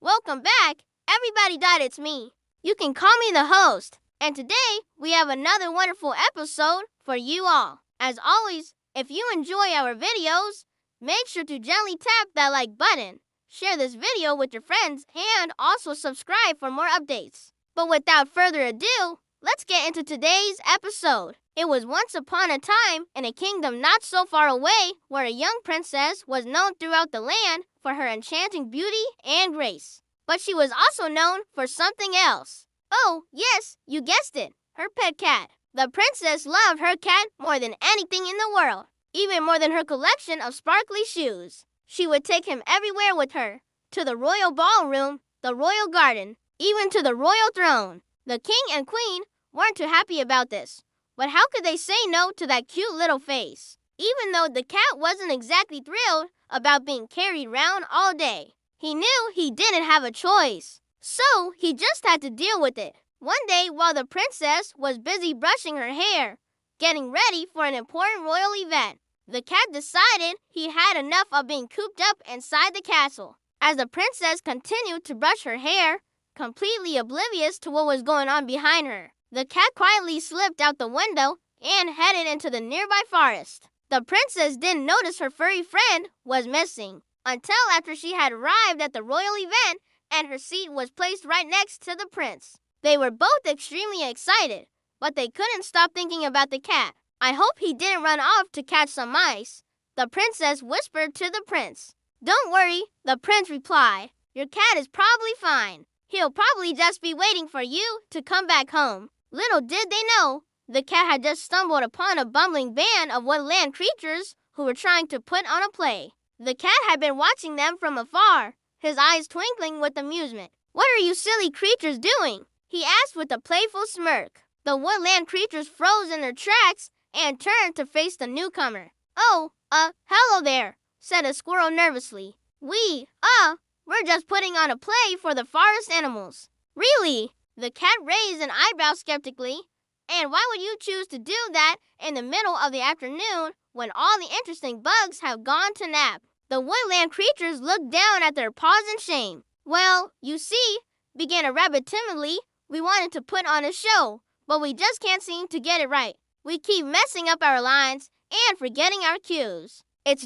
Welcome back. Everybody died, it's me. You can call me the host. And today, we have another wonderful episode for you all. As always, if you enjoy our videos, make sure to gently tap that like button, share this video with your friends, and also subscribe for more updates. But without further ado, let's get into today's episode. It was once upon a time in a kingdom not so far away where a young princess was known throughout the land for her enchanting beauty and grace. But she was also known for something else. Oh, yes, you guessed it, her pet cat. The princess loved her cat more than anything in the world, even more than her collection of sparkly shoes. She would take him everywhere with her, to the royal ballroom, the royal garden, even to the royal throne. The king and queen weren't too happy about this, but how could they say no to that cute little face? Even though the cat wasn't exactly thrilled about being carried round all day, he knew he didn't have a choice. So he just had to deal with it. One day, while the princess was busy brushing her hair, getting ready for an important royal event, the cat decided he had enough of being cooped up inside the castle. As the princess continued to brush her hair, completely oblivious to what was going on behind her, the cat quietly slipped out the window and headed into the nearby forest. The princess didn't notice her furry friend was missing until after she had arrived at the royal event and her seat was placed right next to the prince. They were both extremely excited, but they couldn't stop thinking about the cat. "I hope he didn't run off to catch some mice," the princess whispered to the prince. "Don't worry," the prince replied. "Your cat is probably fine. He'll probably just be waiting for you to come back home." Little did they know, the cat had just stumbled upon a bumbling band of woodland creatures who were trying to put on a play. The cat had been watching them from afar, his eyes twinkling with amusement. "What are you silly creatures doing?" he asked with a playful smirk. The woodland creatures froze in their tracks and turned to face the newcomer. Hello there," said a squirrel nervously. We're just putting on a play for the forest animals." "Really?" The cat raised an eyebrow skeptically. "And why would you choose to do that in the middle of the afternoon when all the interesting bugs have gone to nap?" The woodland creatures looked down at their paws in shame. "Well, you see," began a rabbit timidly, "we wanted to put on a show, but we just can't seem to get it right. We keep messing up our lines and forgetting our cues. It's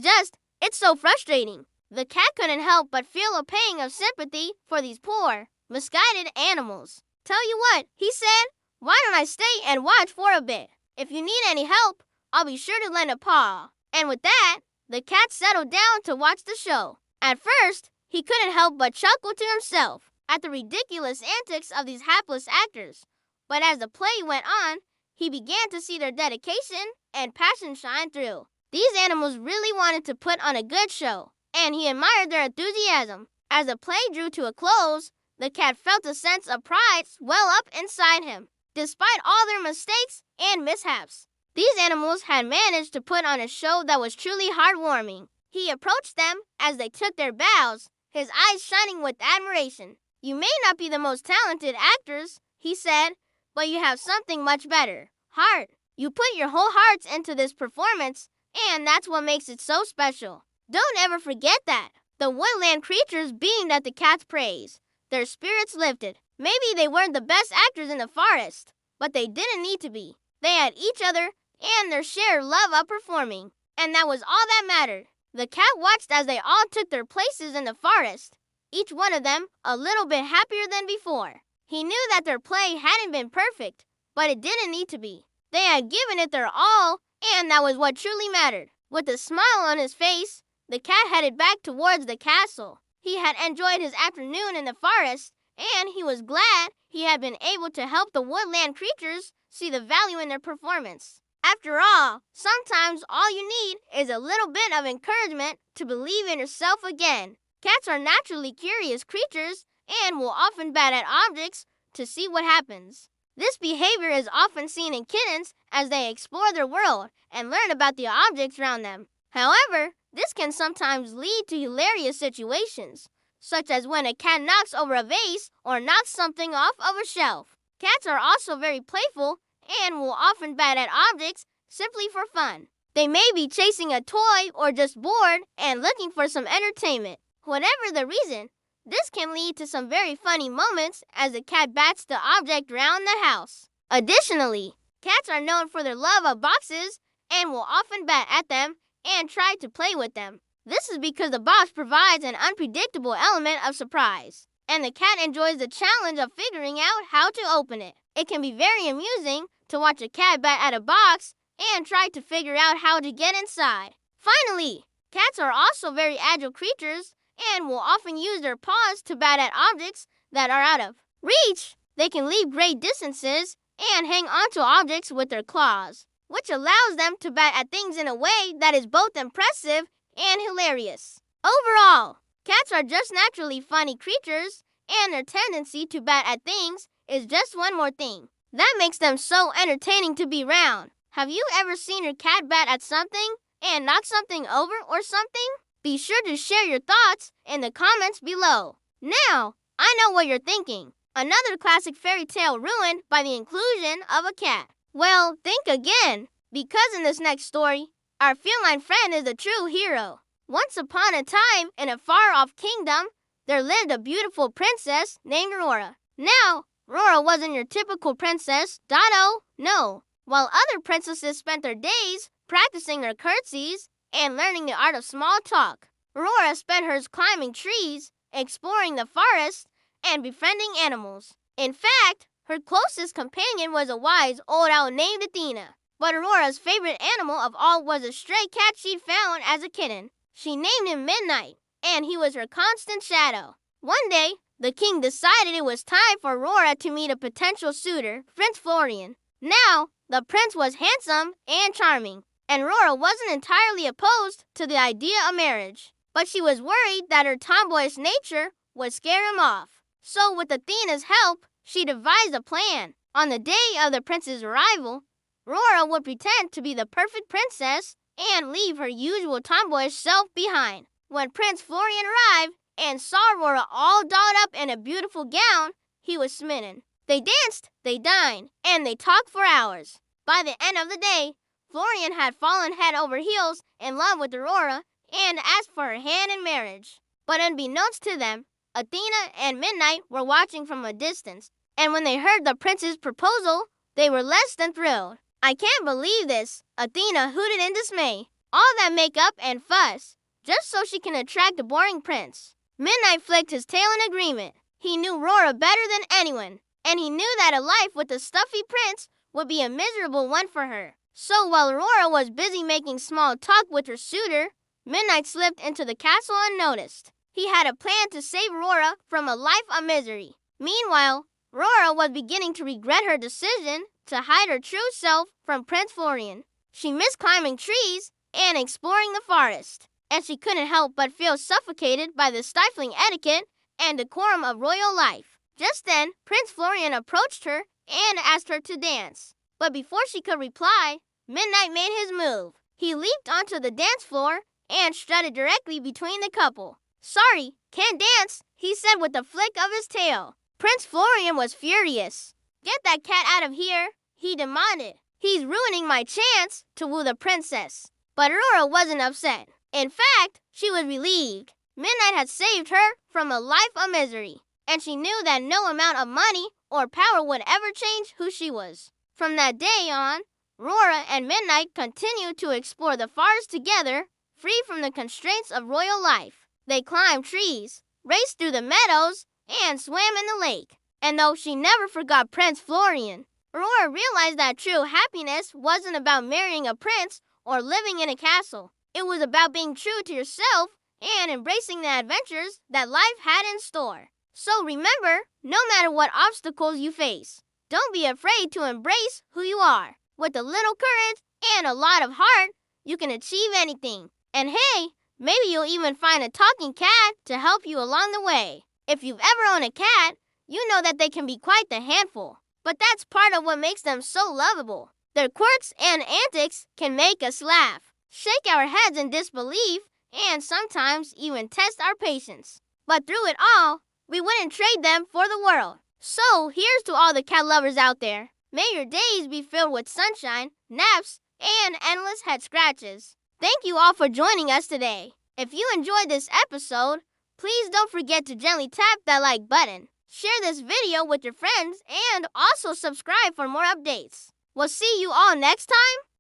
so frustrating." The cat couldn't help but feel a pang of sympathy for these poor, misguided animals. "Tell you what," he said, "why don't I stay and watch for a bit? If you need any help, I'll be sure to lend a paw." And with that, the cat settled down to watch the show. At first, he couldn't help but chuckle to himself at the ridiculous antics of these hapless actors. But as the play went on, he began to see their dedication and passion shine through. These animals really wanted to put on a good show, and he admired their enthusiasm. As the play drew to a close, the cat felt a sense of pride swell up inside him. Despite all their mistakes and mishaps, these animals had managed to put on a show that was truly heartwarming. He approached them as they took their bows, his eyes shining with admiration. "You may not be the most talented actors," he said, "but you have something much better. Heart. You put your whole hearts into this performance, and that's what makes it so special. Don't ever forget that." The woodland creatures beamed at the cat's praise. Their spirits lifted. Maybe they weren't the best actors in the forest, but they didn't need to be. They had each other and their shared love of performing, and that was all that mattered. The cat watched as they all took their places in the forest, each one of them a little bit happier than before. He knew that their play hadn't been perfect, but it didn't need to be. They had given it their all, and that was what truly mattered. With a smile on his face, the cat headed back towards the castle. He had enjoyed his afternoon in the forest, and he was glad he had been able to help the woodland creatures see the value in their performance. After all, sometimes all you need is a little bit of encouragement to believe in yourself again. Cats are naturally curious creatures and will often bat at objects to see what happens. This behavior is often seen in kittens as they explore their world and learn about the objects around them. However, this can sometimes lead to hilarious situations, such as when a cat knocks over a vase or knocks something off of a shelf. Cats are also very playful and will often bat at objects simply for fun. They may be chasing a toy or just bored and looking for some entertainment. Whatever the reason, This can lead to some very funny moments as the cat bats the object around the house. Additionally, cats are known for their love of boxes and will often bat at them and try to play with them. This is because the box provides an unpredictable element of surprise, and the cat enjoys the challenge of figuring out how to open it. It can be very amusing to watch a cat bat at a box and try to figure out how to get inside. Finally, cats are also very agile creatures and will often use their paws to bat at objects that are out of reach. They can leap great distances and hang onto objects with their claws, which allows them to bat at things in a way that is both impressive and hilarious. Overall, cats are just naturally funny creatures, and their tendency to bat at things is just one more thing that makes them so entertaining to be around. Have you ever seen your cat bat at something and knock something over or something? Be sure to share your thoughts in the comments below. Now, I know what you're thinking. Another classic fairy tale ruined by the inclusion of a cat. Well, think again, because in this next story, our feline friend is a true hero. Once upon a time, in a far-off kingdom, there lived a beautiful princess named Aurora. Now, Aurora wasn't your typical princess, Dotto, no. While other princesses spent their days practicing their curtsies and learning the art of small talk, Aurora spent hers climbing trees, exploring the forest, and befriending animals. In fact, her closest companion was a wise old owl named Athena. But Aurora's favorite animal of all was a stray cat she'd found as a kitten. She named him Midnight, and he was her constant shadow. One day, the king decided it was time for Aurora to meet a potential suitor, Prince Florian. Now, the prince was handsome and charming, and Aurora wasn't entirely opposed to the idea of marriage. But she was worried that her tomboyish nature would scare him off. So with Athena's help, she devised a plan. On the day of the prince's arrival, Aurora would pretend to be the perfect princess and leave her usual tomboyish self behind. When Prince Florian arrived and saw Aurora all dolled up in a beautiful gown, he was smitten. They danced, they dined, and they talked for hours. By the end of the day, Florian had fallen head over heels in love with Aurora and asked for her hand in marriage. But unbeknownst to them, Athena and Midnight were watching from a distance, and when they heard the prince's proposal, they were less than thrilled. "I can't believe this," Athena hooted in dismay. "All that makeup and fuss, just so she can attract a boring prince." Midnight flicked his tail in agreement. He knew Aurora better than anyone, and he knew that a life with a stuffy prince would be a miserable one for her. So while Aurora was busy making small talk with her suitor, Midnight slipped into the castle unnoticed. He had a plan to save Aurora from a life of misery. Meanwhile, Aurora was beginning to regret her decision to hide her true self from Prince Florian. She missed climbing trees and exploring the forest, and she couldn't help but feel suffocated by the stifling etiquette and decorum of royal life. Just then, Prince Florian approached her and asked her to dance. But before she could reply, Midnight made his move. He leaped onto the dance floor and strutted directly between the couple. "Sorry, can't dance," he said with a flick of his tail. Prince Florian was furious. "Get that cat out of here," he demanded. "He's ruining my chance to woo the princess." But Aurora wasn't upset. In fact, she was relieved. Midnight had saved her from a life of misery, and she knew that no amount of money or power would ever change who she was. From that day on, Aurora and Midnight continued to explore the forest together, free from the constraints of royal life. They climbed trees, raced through the meadows, and swam in the lake. And though she never forgot Prince Florian, Aurora realized that true happiness wasn't about marrying a prince or living in a castle. It was about being true to yourself and embracing the adventures that life had in store. So remember, no matter what obstacles you face, don't be afraid to embrace who you are. With a little courage and a lot of heart, you can achieve anything. And hey, maybe you'll even find a talking cat to help you along the way. If you've ever owned a cat, you know that they can be quite the handful. But that's part of what makes them so lovable. Their quirks and antics can make us laugh, shake our heads in disbelief, and sometimes even test our patience. But through it all, we wouldn't trade them for the world. So here's to all the cat lovers out there. May your days be filled with sunshine, naps, and endless head scratches. Thank you all for joining us today. If you enjoyed this episode, Please don't forget to gently tap that like button. Share this video with your friends and also subscribe for more updates. We'll see you all next time.